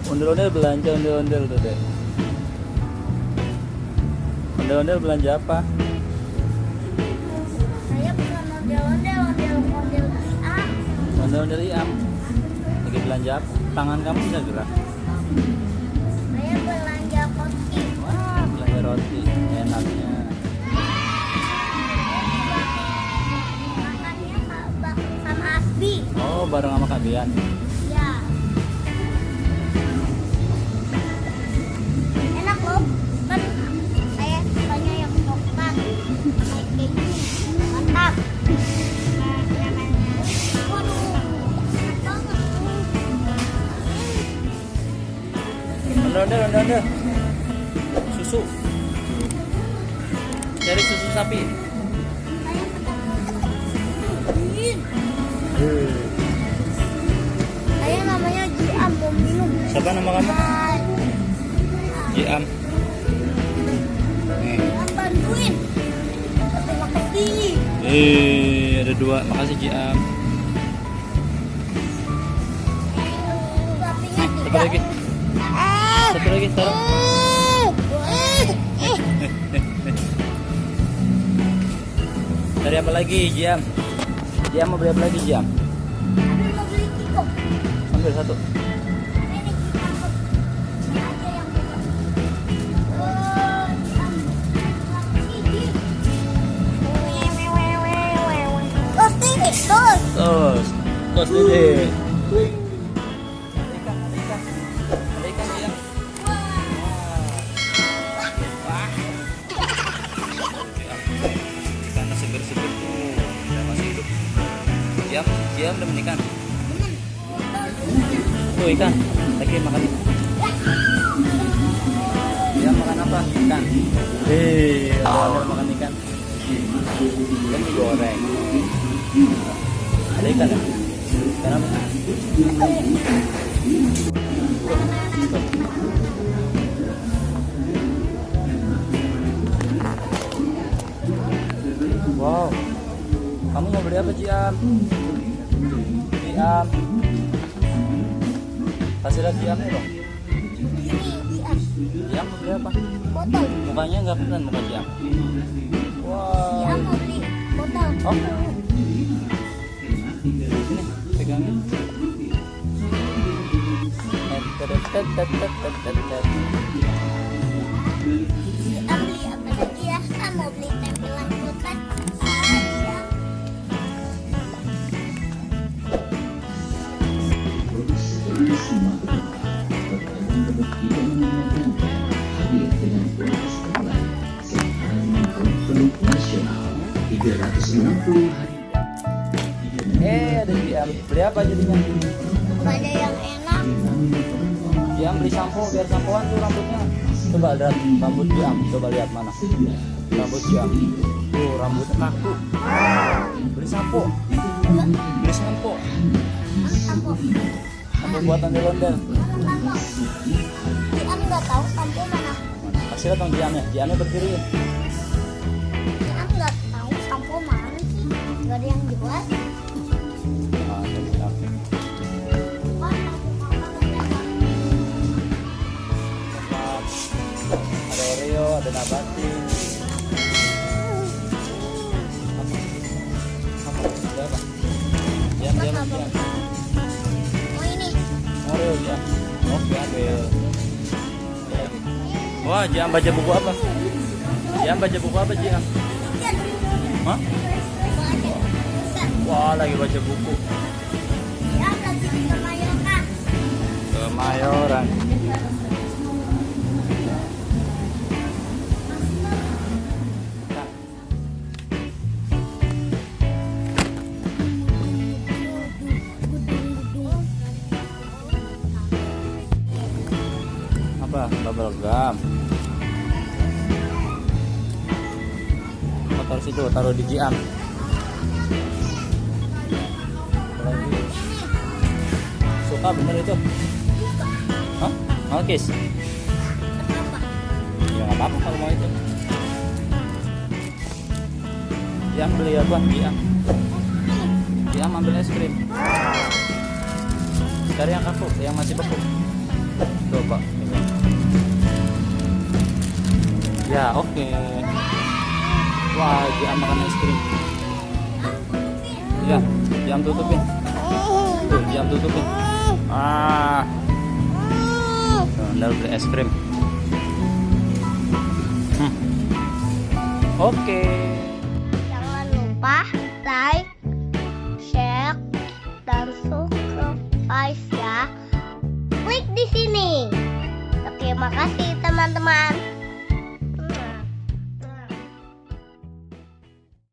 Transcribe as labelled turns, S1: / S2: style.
S1: Ondel-ondel belanja ondel-ondel tuh deh. Ondel-ondel belanja apa?
S2: Saya bukan ondel-ondel ah.
S1: Ondel-ondel Iam. Lagi belanja apa? Tangan kamu bisa gerak.
S2: Saya belanja roti.
S1: Wah, belanja roti. Enaknya.
S2: Makannya sama Asbi.
S1: Oh, bareng sama Kak Bian.
S2: Ya. Enak loh. Kan saya sukanya yang coklat sama keju. Mantap. Nah, namanya. Waduh. Enak banget.
S1: Ondel-ondel. Susu. Cari susu sapi.
S2: Saya pengen. Saya namanya Jiam mau minum.
S1: Siapa nama kamu? Jiam.
S2: Jiam bantuin. Terima kasih.
S1: Ada dua. Makasih Jiam.
S2: Sapinya
S1: Satu
S2: tiga.
S1: lagi. Satu lagi taruh. Cari apa lagi Jiam? Jiam mau beli apa lagi Jiam?
S2: Abi mau beli Kiko.
S1: Ambil satu.
S2: Ini kita ini aja yang buka. Oh, Jiam. Terus ini, terus.
S1: Tos dede. Ada ikan. Ada ikan Jiam. Wah. Ikannya seger-seger tuh. Udah masih hidup. Jiam udah ikan. Tuh ikan. Lagi makan ikan. Jiam makan apa? Ikan. Ada makan ikan. Ikan digoreng. Ada ikan ya? Ikan apa? Wow. Kamu mau beli apa Jiam? Jiam. Kasih lihat Jiamnya dong. Jiam mau beli apa?
S2: Botol.
S1: Mukanya nggak kelihatan muka Jiam. Wow.
S2: Jiam mau beli botol.
S1: Oh. Ini pegangin.
S2: Jiam beli apa lagi ya? Ah, mau beli tempelan kulkas. Jiam.
S1: Ada Jiam. Beli apa jadinya?
S2: Ada yang enak.
S1: Jiam beli sampo biar sampoan tuh rambutnya. Coba lihat rambut Jiam. Coba lihat mana. Rambut Jiam. Tuh rambutnya kaku. Beli sampo. Beli sampo.
S2: Sampo.
S1: Sampo buatan ondel-ondel.
S2: Sampo. Jiam nggak tahu sampo mana.
S1: Kasih lihat dong Jiamnya. Jiamnya berdiri.
S2: Jiam nggak tahu sampo mana sih. Nggak ada yang jual.
S1: Nah, jadi Jiam.
S2: Wah,
S1: Ada Oreo, ada Nabati. Ada apa? Jiam.
S2: oh ini.
S1: Oreo Jiam. Oke, ambil. Wah, Jiam baca buku apa? Jiam baca buku apa Jiam? Hah? Wah, lagi baca buku.
S2: Jiam lagi di Kemayoran.
S1: Kemayoran. Apa? Bubble gum. Motor situ taruh di Jiam. Lagi. Suka bener itu? Hah? Malkis?
S2: Kenapa?
S1: Ya nggak apa-apa kalau mau itu. Jiam beli apa? Jiam ambil es krim. Cari yang kaku, yang masih beku. Coba. Ya, oke. Wah, dia makan es krim. Ya, jam tutupin. Tuh, jam tutupin. Ntar beli es krim. Oke.
S2: Jangan lupa like, share, dan subscribe ya. Klik di sini. Terima kasih teman-teman.